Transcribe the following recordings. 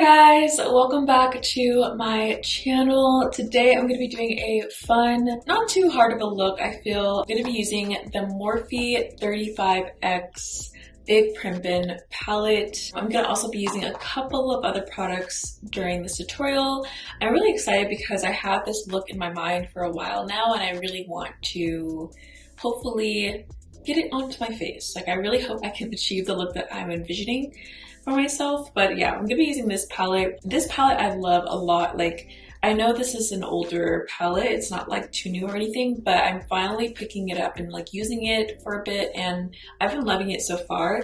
guys, welcome back to my channel. Today I'm going to be doing a fun, not too hard of a look, I feel. I'm going to be using the Morphe 35X Big Primpin palette. I'm going to also be using a couple of other products during this tutorial. I'm really excited because I have this look in my mind for a while now and I really want to hopefully get it onto my face. Like, I really hope I can achieve the look that I'm envisioning for myself. But yeah, I'm gonna be using this palette. This palette I love a lot. Like, I know this is an older palette, it's not like too new or anything, but I'm finally picking it up and like using it for a bit and I've been loving it so far.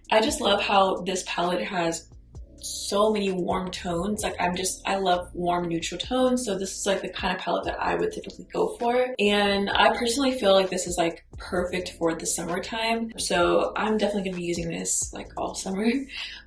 I just love how this palette has so many warm tones. Like, I love warm neutral tones, so this is like the kind of palette that I would typically go for, and I personally feel like this is like perfect for the summertime, so I'm definitely gonna be using this like all summer.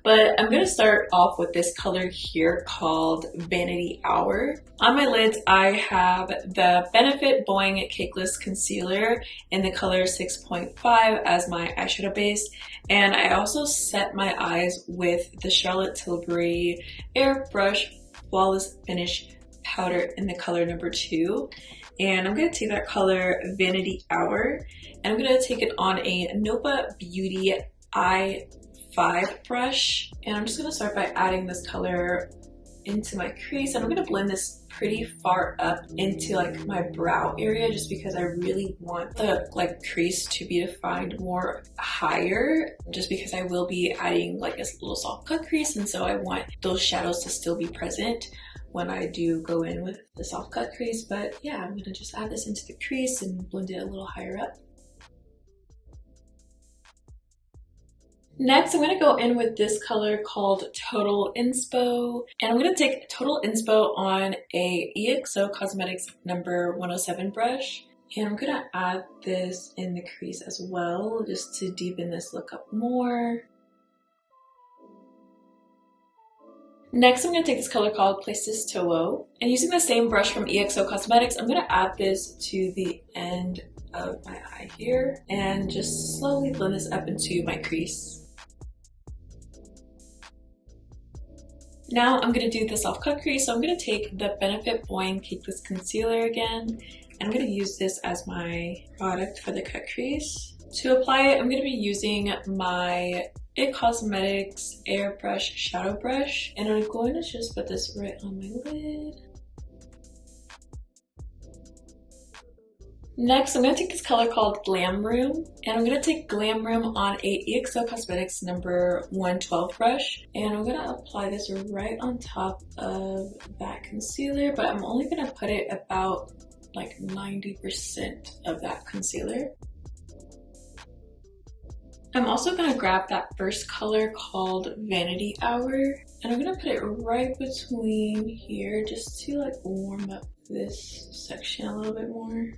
But I'm gonna start off with this color here called Vanity Hour. On my lids I have the Benefit Boing Cakeless Concealer in the color 6.5 as my eyeshadow base, and I also set my eyes with the Charlotte Tilbury Airbrush Flawless Finish powder in the color number 2. And I'm going to take that color Vanity Hour and I'm going to take it on a Nova Beauty i5 brush, and I'm just going to start by adding this color into my crease, and I'm going to blend this pretty far up into like my brow area just because I really want the like crease to be defined more higher, just because I will be adding like a little soft cut crease, and so I want those shadows to still be present when I do go in with the soft cut crease. But yeah, I'm gonna just add this into the crease and blend it a little higher up. Next, I'm going to go in with this color called Total Inspo, and I'm going to take Total Inspo on a EXO Cosmetics number 107 brush, and I'm going to add this in the crease as well, just to deepen this look up more. Next, I'm going to take this color called Places to Woe, and using the same brush from EXO Cosmetics, I'm going to add this to the end of my eye here, and just slowly blend this up into my crease. Now I'm going to do the soft cut crease, so I'm going to take the Benefit Boing Cakeless Concealer again, and I'm going to use this as my product for the cut crease. To apply it, I'm going to be using my IT Cosmetics Airbrush Shadow Brush, and I'm going to just put this right on my lid. Next, I'm going to take this color called Glam Room, and I'm going to take Glam Room on a EXO Cosmetics number 112 brush, and I'm going to apply this right on top of that concealer, but I'm only going to put it about like 90% of that concealer. I'm also going to grab that first color called Vanity Hour, and I'm going to put it right between here just to like warm up this section a little bit more.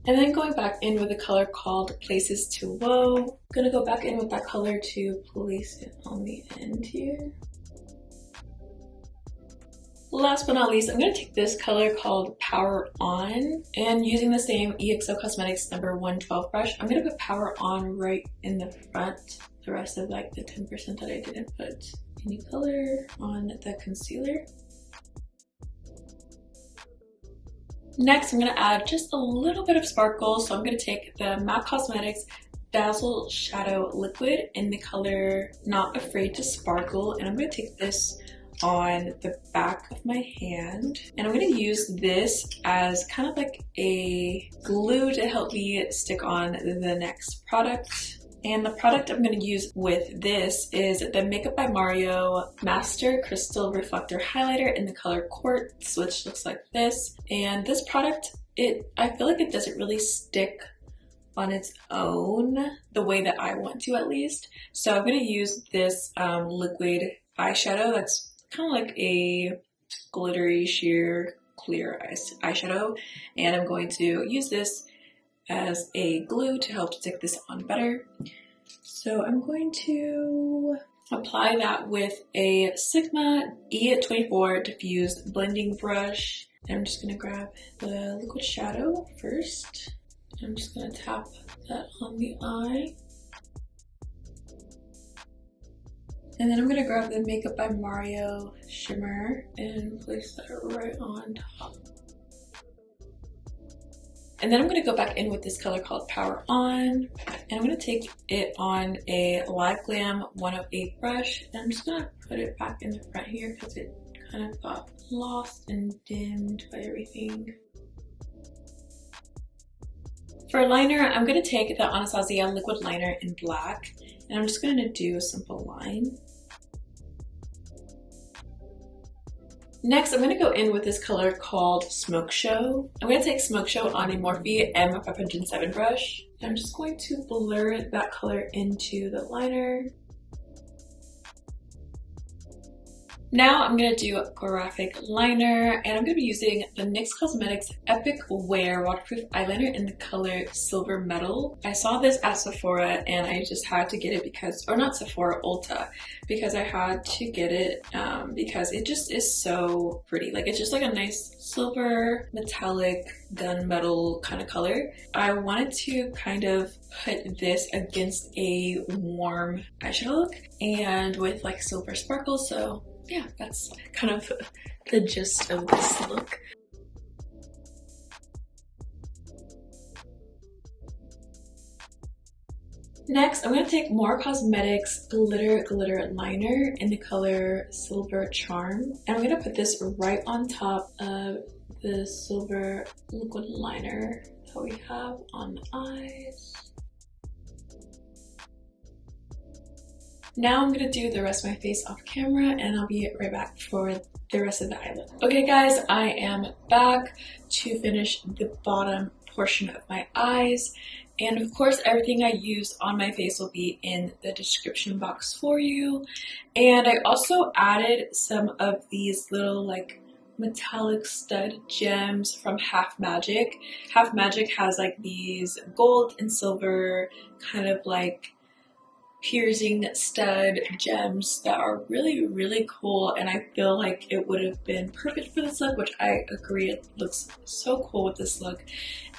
And then going back in with a color called Places to Woe. I'm gonna go back in with that color to place it on the end here. Last but not least, I'm gonna take this color called Power On, and using the same EXO Cosmetics number 112 brush, I'm gonna put Power On right in the front. The rest of like the 10% that I didn't put any color on the concealer. Next, I'm going to add just a little bit of sparkle, so I'm going to take the MAC Cosmetics Dazzle Shadow Liquid in the color Not Afraid to Sparkle, and I'm going to take this on the back of my hand, and I'm going to use this as kind of like a glue to help me stick on the next product. And the product I'm going to use with this is the makeupbymario Master Crystal Reflector Highlighter in the color Quartz, which looks like this. And this product, I feel like it doesn't really stick on its own the way that I want to, at least. So I'm going to use this liquid eyeshadow that's kind of like a glittery sheer clear eyeshadow, and I'm going to use this as a glue to help stick this on better. So I'm going to apply that with a Sigma E24 diffused blending brush. And I'm just going to grab the liquid shadow first. I'm just going to tap that on the eye. And then I'm gonna grab the Makeup by Mario shimmer and place that right on top. And then I'm gonna go back in with this color called Power On, and I'm gonna take it on a Live Glam 108 brush, and I'm just gonna put it back in the front here because it kind of got lost and dimmed by everything. For liner, I'm gonna take the Anastasia liquid liner in black, and I'm just gonna do a simple line. Next, I'm going to go in with this color called Smoke Show. I'm going to take Smoke Show on a Morphe M507 brush. And I'm just going to blur that color into the liner. Now I'm going to do a graphic liner, and I'm going to be using the NYX Cosmetics Epic Wear Waterproof Eyeliner in the color Silver Metal. I saw this at Sephora and I just had to get it because, or not Sephora, Ulta, because I had to get it because it just is so pretty. Like, it's just like a nice silver metallic gunmetal kind of color. I wanted to kind of put this against a warm eyeshadow look and with like silver sparkles, so yeah, that's kind of the gist of this look. Next, I'm going to take more Cosmetics Glitter Liner in the color Silver Charm. And I'm going to put this right on top of the silver liquid liner that we have on the eyes. Now I'm going to do the rest of my face off camera, and I'll be right back for the rest of the eye look. Okay guys, I am back to finish the bottom portion of my eyes. And of course, everything I use on my face will be in the description box for you. And I also added some of these little like metallic stud gems from Half Magic. Half Magic has like these gold and silver kind of like piercing stud gems that are really cool, and I feel like it would have been perfect for this look, which I agree, it looks so cool with this look.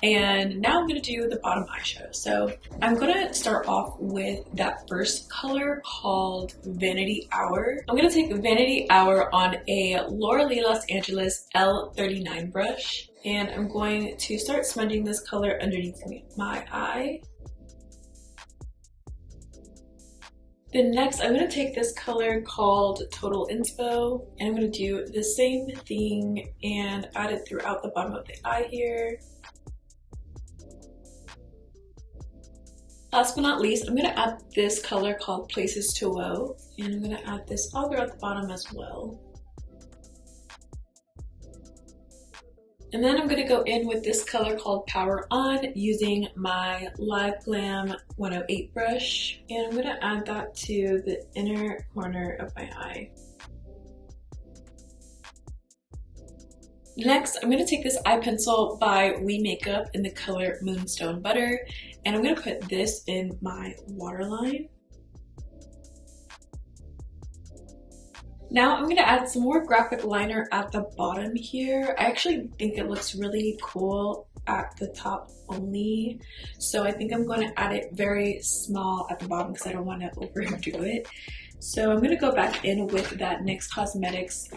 And now I'm going to do the bottom eyeshadow. So I'm going to start off with that first color called Vanity Hour. I'm going to take Vanity Hour on a Laura Lee Los Angeles L39 brush, and I'm going to start smudging this color underneath my eye. Then next, I'm going to take this color called Total Inspo, and I'm going to do the same thing and add it throughout the bottom of the eye here. Last but not least, I'm going to add this color called Places to Woe, and I'm going to add this all throughout the bottom as well. And then I'm going to go in with this color called Power On using my Live Glam 108 brush. And I'm going to add that to the inner corner of my eye. Next, I'm going to take this eye pencil by We Makeup in the color Moonstone Butter. And I'm going to put this in my waterline. Now I'm going to add some more graphic liner at the bottom here. I actually think it looks really cool at the top only, so I think I'm going to add it very small at the bottom because I don't want to overdo it. So I'm going to go back in with that NYX Cosmetics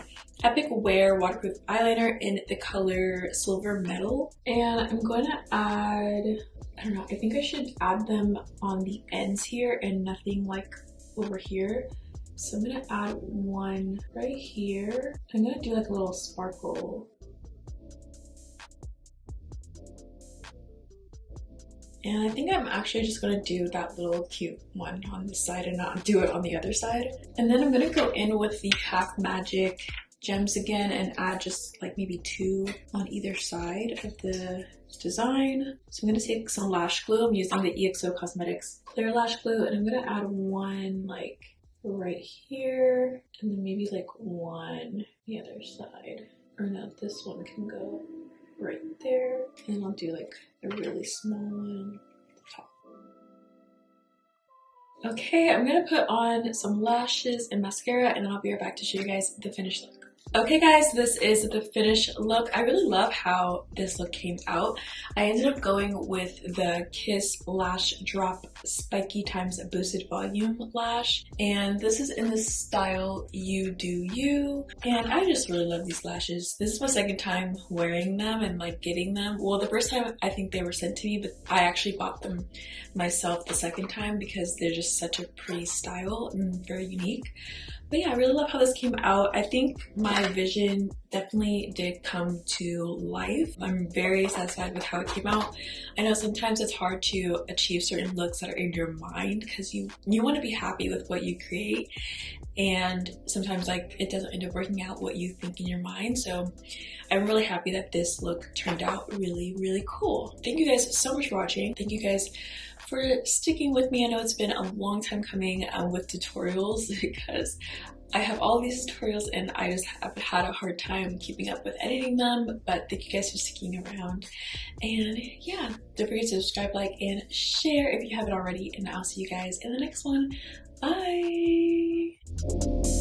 Epic Wear Waterproof Eyeliner in the color Silver Metal. And I'm going to add, I don't know, I think I should add them on the ends here and nothing like over here. So I'm going to add one right here. I'm going to do like a little sparkle. And I think I'm actually just going to do that little cute one on this side and not do it on the other side. And then I'm going to go in with the Half Magic gems again and add just like maybe 2 on either side of the design. So I'm going to take some lash glue. I'm using the EXO Cosmetics Clear Lash Glue, and I'm going to add one like right here, and then maybe like one the other side, or no, this one can go right there, and I'll do like a really small one at the top. Okay, I'm gonna put on some lashes and mascara, and then I'll be right back to show you guys the finished look. Okay guys, this is the finished look. I really love how this look came out. I ended up going with the Kiss Lash Drop Spiky Times Boosted Volume Lash, and this is in the style You Do You, and I just really love these lashes. This is my second time wearing them and like getting them. Well, the first time I think they were sent to me, but I actually bought them myself the second time because they're just such a pretty style and very unique. But yeah, I really love how this came out. I think my vision definitely did come to life. I'm very satisfied with how it came out. I know sometimes it's hard to achieve certain looks that are in your mind because you want to be happy with what you create, and sometimes like it doesn't end up working out what you think in your mind. So I'm really happy that this look turned out really cool. Thank you guys so much for watching. Thank you guys for sticking with me. I know it's been a long time coming with tutorials because I have all these tutorials and I just have had a hard time keeping up with editing them, but thank you guys for sticking around. And yeah, don't forget to subscribe, like, and share if you haven't already, and I'll see you guys in the next one. Bye!